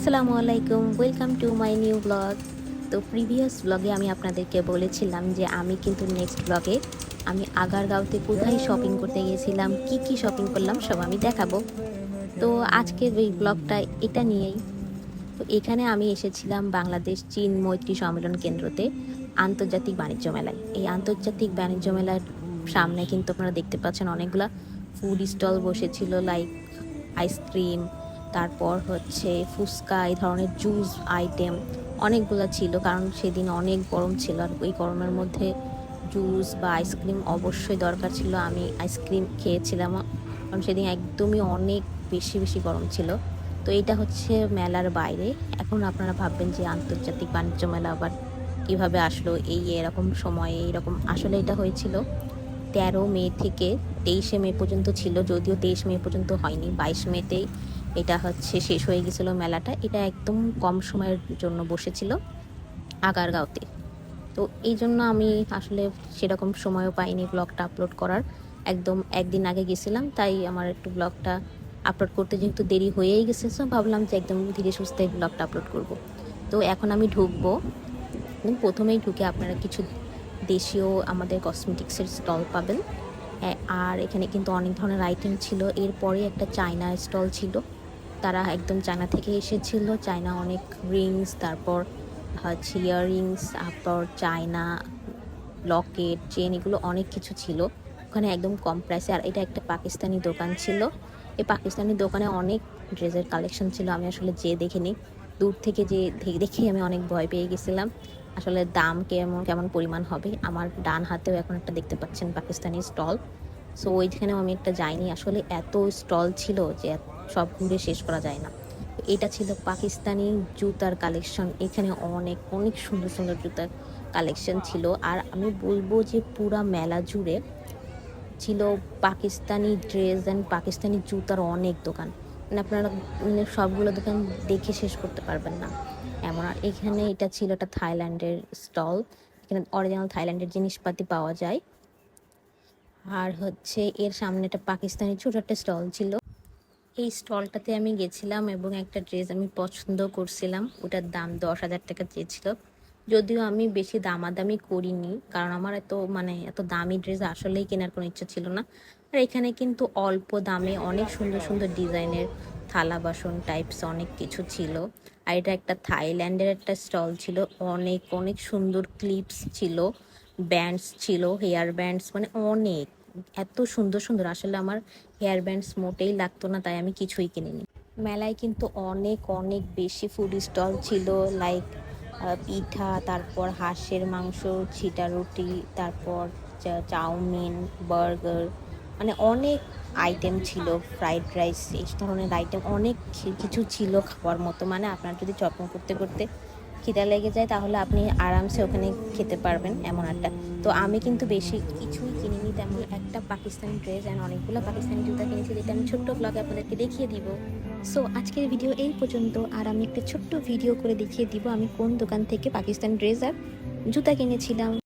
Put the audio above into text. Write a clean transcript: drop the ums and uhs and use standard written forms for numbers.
আসসালামু আলাইকুম, welcome to my new blog. তো প্রিভিয়াস ব্লগে আমি আপনাদেরকে বলেছিলাম যে আমি কিন্তু নেক্সট ব্লগে আমি আগারগাঁওতে কোথায় শপিং করতে গিয়েছিলাম, কি শপিং করলাম সব আমি দেখাবো। তো আজকের এই ব্লগটা এটা নিয়েই। তো এখানে আমি এসেছিলাম বাংলাদেশ চীন মৈত্রী সম্মেলন কেন্দ্রতে আন্তর্জাতিক বাণিজ্য মেলায়। এই আন্তর্জাতিক বাণিজ্য মেলার সামনে কিন্তু আপনারা দেখতে পাচ্ছেন অনেকগুলা ফুড স্টল বসেছিল, লাইক আইসক্রিম, তারপর হচ্ছে ফুচকা, এই ধরনের জুস আইটেম অনেকগুলো ছিল, কারণ সেদিন অনেক গরম ছিল আর ওই গরমের মধ্যে জুস বা আইসক্রিম অবশ্যই দরকার ছিল। আমি আইসক্রিম খেয়েছিলাম কারণ সেদিন একদমই অনেক বেশি গরম ছিল। তো এইটা হচ্ছে মেলার বাইরে। এখন আপনারা ভাববেন যে আন্তর্জাতিক বাণিজ্য মেলা আবার কিভাবে আসলো এরকম সময়ে। এরকম আসলে এটা হয়েছিল 13 মে থেকে 23 মে পর্যন্ত ছিল, যদিও 23 মে পর্যন্ত হয়নি, 22 মেতেই এটা হচ্ছে শেষ হয়ে গেছিলো মেলাটা। এটা একদম কম সময়ের জন্য বসেছিল আগারগাঁওতে। তো এই জন্য আমি আসলে সেরকম সময়ও পাইনি ব্লগটা আপলোড করার। একদম একদিন আগে গেছিলাম, তাই আমার একটু ব্লগটা আপলোড করতে যেহেতু দেরি হয়েই গেছে, সো ভাবলাম যে একদম ধীরে সুস্থে ব্লগটা আপলোড করব। তো এখন আমি ঢুকবো। প্রথমেই ঢুকে আপনারা কিছু দেশীয় আমাদের কসমেটিক্সের স্টল পাবেন। আর এখানে কিন্তু অনেক ধরনের আইটেম ছিল। এরপরে একটা চায়না স্টল ছিল, তারা একদম চায়না থেকে এসেছিল। চায়না অনেক রিংস, তারপর হচ্ছে ইয়াররিংস, তারপর চায়না লকেট, চেন, এগুলো অনেক কিছু ছিল ওখানে একদম কম প্রাইসে। আর এটা একটা পাকিস্তানি দোকান ছিল। এই পাকিস্তানি দোকানে অনেক ড্রেসের কালেকশন ছিল। আমি আসলে দেখিনি, দূর থেকে দেখে আমি অনেক ভয় পেয়ে গেছিলাম আসলে দাম কেমন কেমন পরিমাণ হবে। আমার ডান হাতেও এখন একটা দেখতে পাচ্ছেন পাকিস্তানি স্টল। সো ওইখানেও আমি একটা যাইনি, আসলে এত স্টল ছিল যে সব ঘুরে শেষ করা যায় না। এটা ছিল পাকিস্তানি জুতার কালেকশন। এখানে অনেক সুন্দর জুতার কালেকশন ছিল। আর আমি বলবো যে পুরা মেলা জুড়ে ছিল পাকিস্তানি ড্রেস অ্যান্ড পাকিস্তানি জুতার অনেক দোকান। মানে আপনারা সবগুলো দোকান দেখে শেষ করতে পারবেন না এমন। আর এখানে এটা ছিল একটা থাইল্যান্ডের স্টল, এখানে অরিজিনাল থাইল্যান্ডের জিনিসপাতি পাওয়া যায়। আর হচ্ছে এর সামনে একটা পাকিস্তানি ছোট একটা স্টল ছিল। এই স্টলটাতে আমি গেছিলাম এবং একটা ড্রেস আমি পছন্দ করছিলাম, ওটার দাম 10,000 টাকা চেয়েছিল। যদিও আমি বেশি দামাদামি করিনি, কারণ আমার এত দামি ড্রেস আসলেই কেনার কোনো ইচ্ছা ছিল না। আর এখানে কিন্তু অল্প দামে অনেক সুন্দর ডিজাইনের থালা বাসন টাইপস অনেক কিছু ছিল। আর এটা একটা থাইল্যান্ডের একটা স্টল ছিল, অনেক সুন্দর ক্লিপস ছিল, ব্যান্ডস ছিল, হেয়ার ব্যান্ডস, অনেক এত সুন্দর আসলে আমার হেয়ার ব্যান্ডস মোটেই লাগতো না, তাই আমি কিছুই কিনিনি। মেলায় কিন্তু অনেক বেশি ফুড স্টল ছিল, লাইক পিঠা, তারপর হাঁসের মাংস, ছিটা রুটি, তারপর চাউমিন, বার্গার, অনেক আইটেম ছিল, ফ্রাইড রাইস, এই ধরনের আইটেম অনেক কিছু ছিল খাওয়ার মতো। আপনার যদি শপিং করতে করতে খিদা লেগে যায় তাহলে আপনি আরামসে ওখানে খেতে পারবেন এমন একটা। তো আমি কিন্তু বেশি কিছুই কিনিনি, তেমন একটা পাকিস্তানি ড্রেস অ্যান্ড অনেকগুলো পাকিস্তানি জুতা কিনেছি, যেটা আমি ছোট্ট ব্লগে আপনাদেরকে দেখিয়ে দিব। সো আজকের ভিডিও এই পর্যন্ত। আর আমি একটা ছোট্ট ভিডিও করে দেখিয়ে দিব আমি কোন দোকান থেকে পাকিস্তানি ড্রেস আর জুতা কিনেছিলাম।